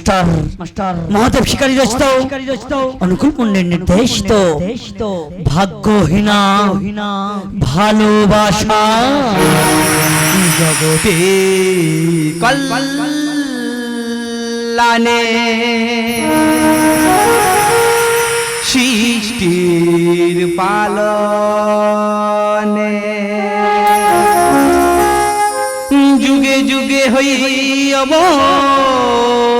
Master Mahadev শিকারী রচিত অনুকূল পণ্ডিত নির্দেশিত ভাগ্যহীনা ভালোবাসা জগতে কল্যাণে সৃষ্টির পালনে যুগে যুগে হই অবতার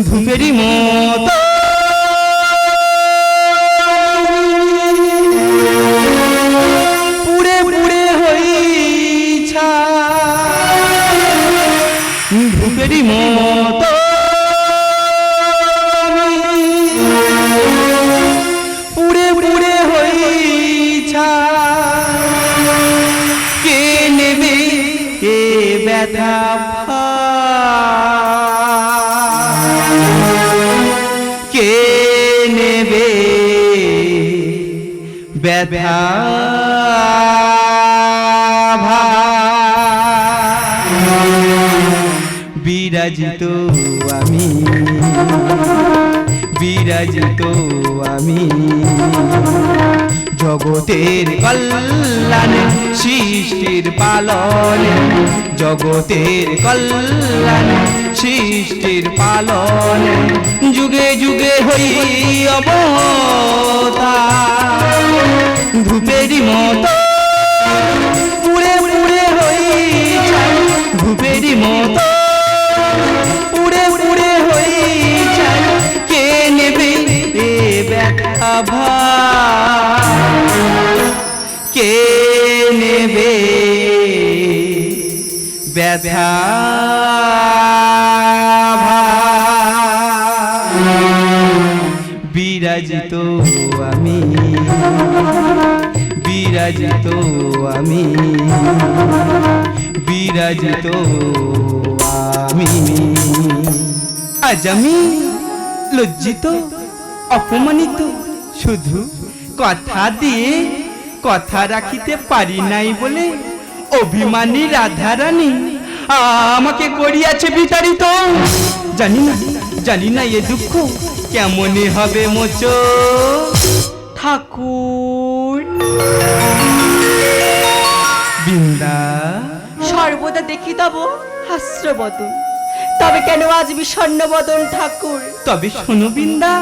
ধূপেরই মতো পুড়ে পুড়ে হই ছাই ধূপেরই মতো পুড়ে পুড়ে হই ছাই কে নেবে কে ব্যথা কে নেবে ব্যথা বিরাজিত আমি বিরাজিত আমি জগতের কল্যাণে সৃষ্টির পালনে জগতের কল্যাণে সৃষ্টির পালনে যুগে যুগে হই অবতার ধূপেরই মতো পুড়ে পুড়ে হই ছাই ধূপেরই মতো পুড়ে পুড়ে হই ছাই কে নেবে এ ব্যথা কে নেবে ব্যথা বিরাজিত আমি বিরাজিত আমি বিরাজিত আমি আজ আমি লজ্জিত অপমানিত শুধু কথা দিয়ে কথা রাখিতে পারি নাই বলে অভিমানী রাধারানী আমাকে করিয়াছে বিতাড়িত জানি না এ দুঃখ কেমনে হবে মোচো ঠাকুর বৃন্দা সর্বদা দেখি তব হাস্র বদন, তবে কেন আজ বিষণ্ণ বদন ঠাকুর? তবে শোনো বৃন্দা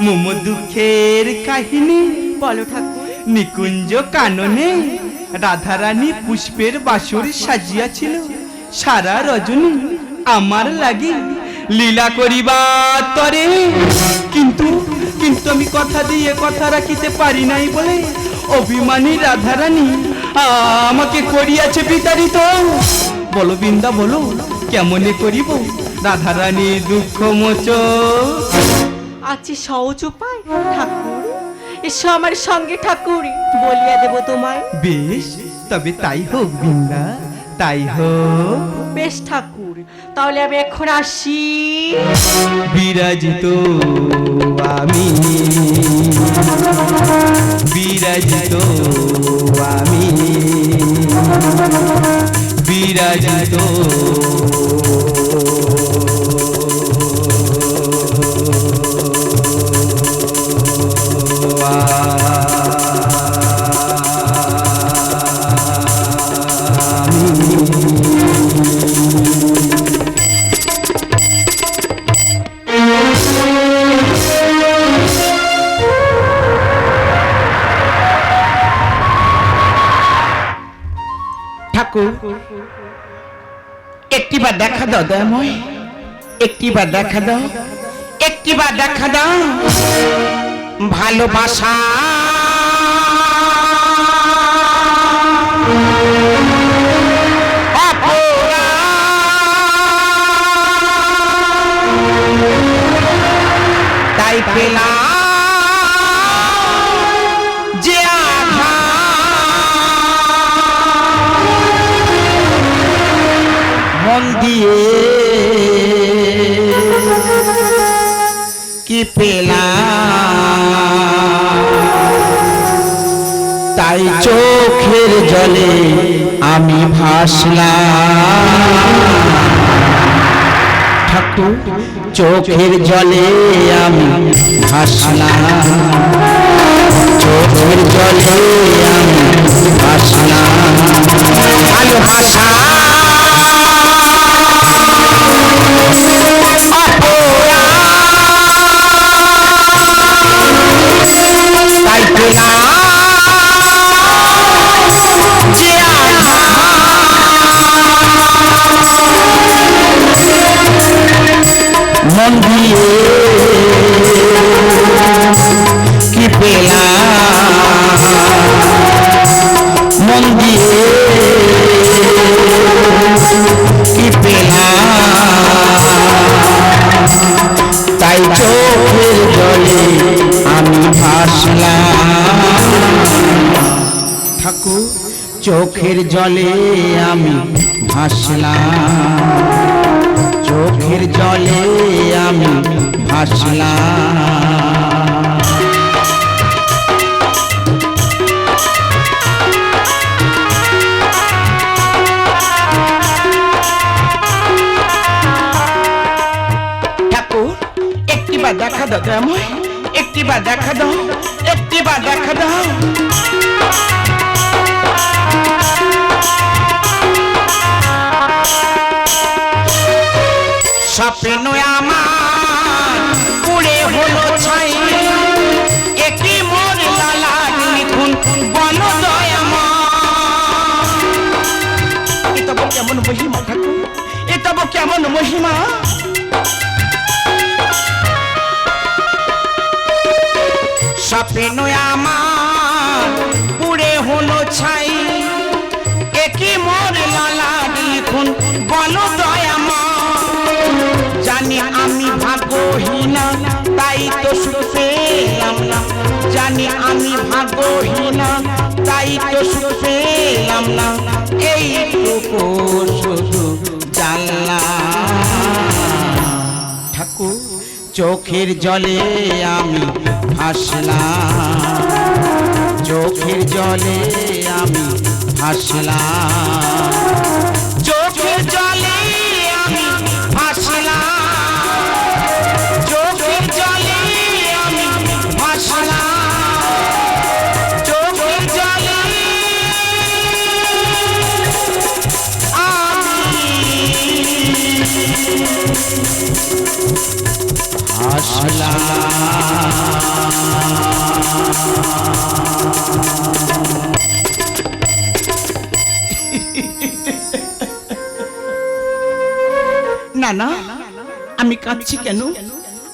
মোমো দুঃখের কাহিনী। বলো ঠাকুর। নিকুঞ্জ কাননে রাধারানী পুষ্পের বাসর সাজিয়াছিল সারা রজনী আমার লাগি লীলা করিবার তরে, কিন্তু আমি কথা দিয়ে কথা রাখিতে পারি নাই বলে অভিমানী রাধারানী আমাকে করিয়াছে বিতাড়িত। বলো বৃন্দা বলো কেমনে করিব রাধারানী দুঃখ মোচ? আছি সহজ উপায় ঠাকুর, এসো আমার সঙ্গে ঠাকুর, বলিয়া দেব তোমায়। বেশ তবে তাই হোক বৃন্দা, তাই হোক। বেশ ঠাকুর, তাহলে আমি এখন আসি। বিরাজিত আমি বিরাজিত আমি বিরাজিত একটিবার দেখা দাও দয়াময়, একটিবার দেখা দাও, একটিবার দেখা দাও। ভালোবাসা তাই পেলাম যে মন দিয়ে কি পেলাম, তাই চোখের জলে আমি ভাসলাম ঠাকুর চোখের জলে আমি ভাসলাম চোখের জলে আমি ভাসলাম ভালোবাসা তাই পেলাম যে মন দিয়ে কি পেলাম মন দিয়ে কি পেলাম তাই চোখের জলে আমি ভাসলাম ঠাকুর চোখের জলে আমি ভাসলাম চোখের জলে আমি ভাসলাম ঠাকুর একটিবার দেখা দাও আমায় একটিবার দেখা দাও একটিবার দেখা দাও স্বপ্ন আমার পুড়ে হলো ছাই একই মোর লালা লিখুন বন দয়াময় এ তব কেমন মহিমা ঠাকুর এ তব কেমন মহিমা স্বপ্ন আমার পুড়ে হলো ছাই একই মোর লালা লিখুন বন দয়াময় জানি আমি ভাগ্যহীনা তাই তো সুখ পেলাম না জানি আমি ভাগ্যহীনা তাই তো সুখ পেলাম না এই শুধু জানলাম ঠাকুর চোখের জলে আমি ভাসলাম চোখের জলে আমি ভাসলাম চোখের জলে আমি ভাসলাম চোখের জলে আমি ভাসলাম চোখের জলে আমি না না আমি কাঁদছি কেন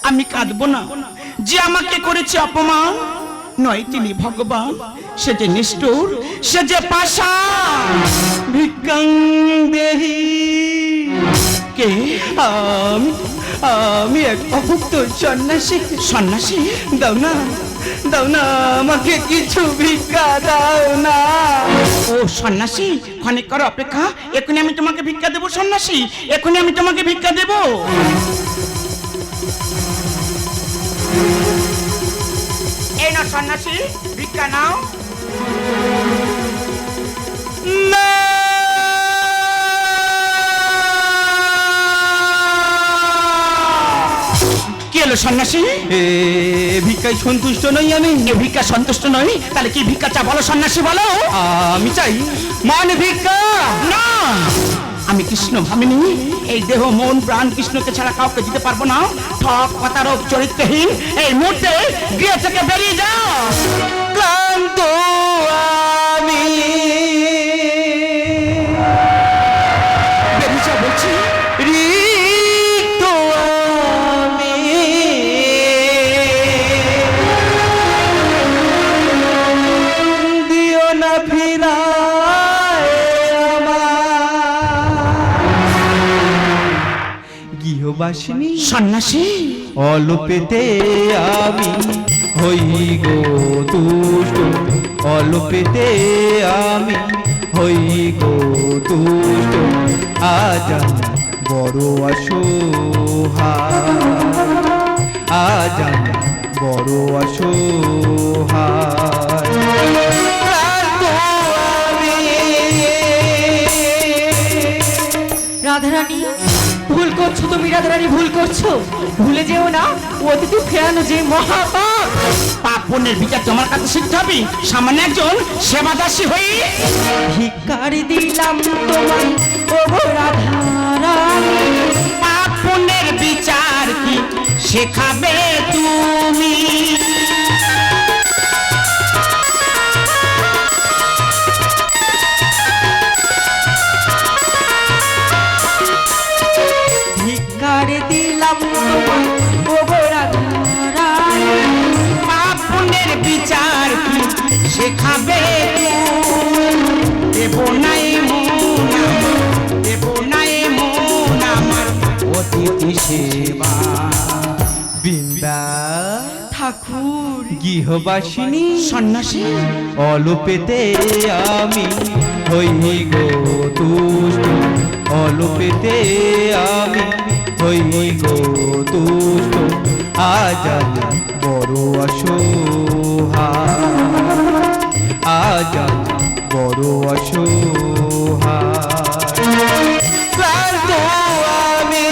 আমি কাঁদবো না যে আমাকে করেছে অপমান নয় তিনি ভগবান সে যে নিষ্ঠুর সে যে পাষাণ ভিক্ষাং দেহি কে আমি এক অভুক্ত সন্ন্যাসী সন্ন্যাসী দাও না আমাকে কিছু ভিক্ষা দাও না ও সন্ন্যাসী ক্ষণিক করো অপেক্ষা এখনই আমি তোমাকে ভিক্ষা দেবো সন্ন্যাসী এখনই আমি তোমাকে ভিক্ষা দেবো এই না সন্ন্যাসী ভিক্ষা নাও কি হলো সন্ন্যাসী ভিক্ষায় সন্তুষ্ট নই আমি এ ভিক্ষা সন্তুষ্ট নই তাহলে কি ভিক্ষা চা বলো সন্ন্যাসী বলো আমি চাই মান ভিক্ষা না আমি কৃষ্ণ ভাবিনি এই দেহ মন প্রাণ কৃষ্ণকে ছাড়া কাউকে দিতে পারবো না ঠক প্রতারক চরিত্রহীন এই মুহূর্তে গৃহ থেকে বেরিয়ে যাও ক্লান্ত আমি বেরিয়ে যাও বলছি রিক্ত আমি দিও না ফিরায় গৃহবাসিনী সন্ন্যাসী অল্পেতে আমি হই গো তুষ্ট অল্পেতে আমি হই গো তুষ্ট আজ আমি বড় অসহায় আজ আমি বড় অসহায় ক্লান্ত আমি করছো তুমি রাধারানী, ভুল করছো। ভুলে যেও না অতিথি ফেরানো যে মহাপাপ। পাপ পুণ্যের বিচার তোমার কাছে শিখতে হবে সামান্য একজন সেবাদাসী হয়ে। ভিক্ষার দিলাম তোমায় ওগো রাধারানী, পাপ পুণ্যের বিচার কি শেখাবে তুমি? ভিক্ষার দিলাম তোমায় ওগো রাধারানী, পাপ পুণ্যের বিচার কি শেখাবে তুমি? দেব নাই মন আমার, দেব নাই মন আমার অতিথি সেবা। বৃন্দা ঠাকুর গৃহবাসিনী সন্ন্যাসী অলোপেতে আমি হই গো তুষ্ট, অলোপেতে আমি হই গো তুষ্ট। আজ আমি বড় অসহায়, আজ আমি বড় অসহায়। ক্লান্ত আমি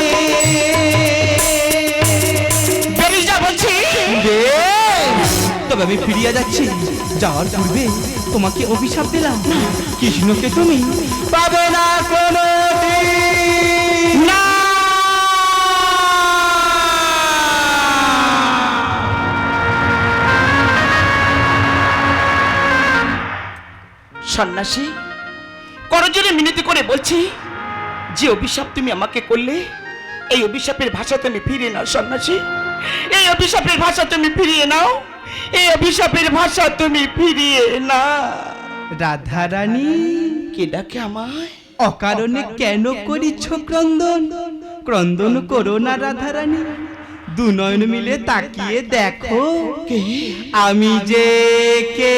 বেরিয়ে যা বলছি। রে, তবে আমি ফিরিয়া যাচ্ছি। যাওয়ার পূর্বে তোমাকে অভিশাপ দিলাম, কৃষ্ণকে তুমি পাবে না কোনো দিন। না, সন্ন্যাসী করজোরে মিনতি করে বলছি, যে অভিশাপ তুমি আমাকে করলে এই অভিশাপের ভাষা তুমি ফিরিয়ে নাও। সন্ন্যাসী, এই অভিশাপের ভাষা তুমি ফিরিয়ে নাও, এই অভিশাপের ভাষা তুমি ফিরিয়ে না। রাধারানী, কে ডাকে আমায়? অকারণে কেন করিছ ক্রন্দন? ক্রন্দন করো না রাধারানী, দু নয়ন মিলে তাকিয়ে দেখো কে? আমি যে কে।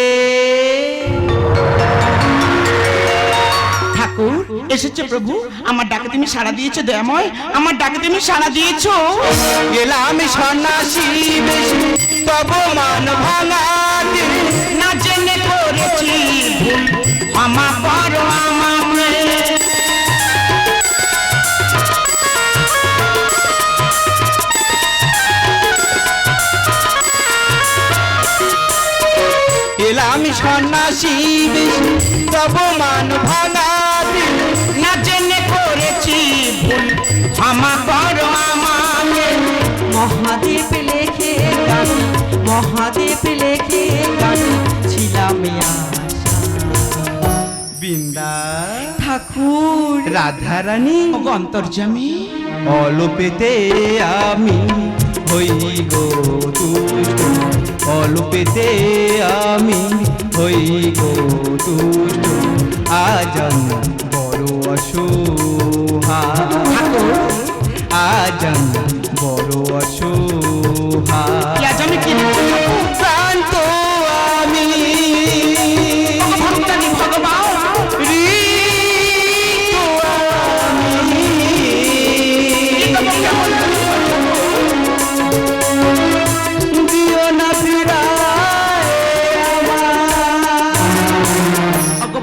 ঠাকুর এসেছে প্রভু, আমার ডাকে তুমি সাড়া দিয়েছো দয়াময়, আমার ডাকে তুমি সাড়া দিয়েছো। গেলাম সন্ন্যাসী বেশি তব মান ভাঙাতে, না জেনে করেছি ভুল, ক্ষমা করো আমায়। এলাম সন্ন্যাসী বেশি তব মান ভাঙাতে, না জেনে করেছি ভুল, ক্ষমা করো আমায়। মহাদেব লেখে গান, মহাদেব লেখে গান ছিলাম বৃন্দা ঠাকুর। রাধারানী অন্তর্যামী অলোপেতে আমি হই গো তুষ্ট, অলোপেতে আমি হই গো তুষ্ট। আজ আমি বড় অসহায়, আজ আমি বড় অসহায়। আজ আমি কি ক্লান্ত আমি ভক্তানি ভগবান, ঋত আমি, দিও না ফিরায় আমার।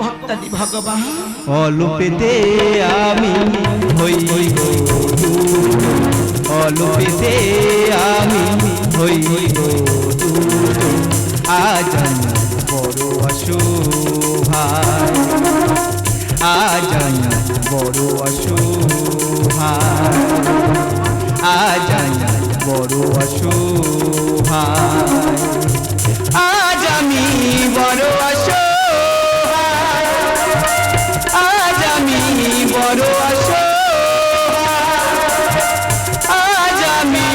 ভক্তানি ভগবান। অলোপেতে আমি হই গো তুষ্ট, অলোপেতে আমি হই গো তুষ্ট। আজ আমি বড় অসহায়, আজ আমি বড় অসহায়, আজ আমি বড় অসহায়, আজ আমি বড় অসহায়, আজ আমি বড় অসহায়, আজ আমি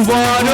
বড়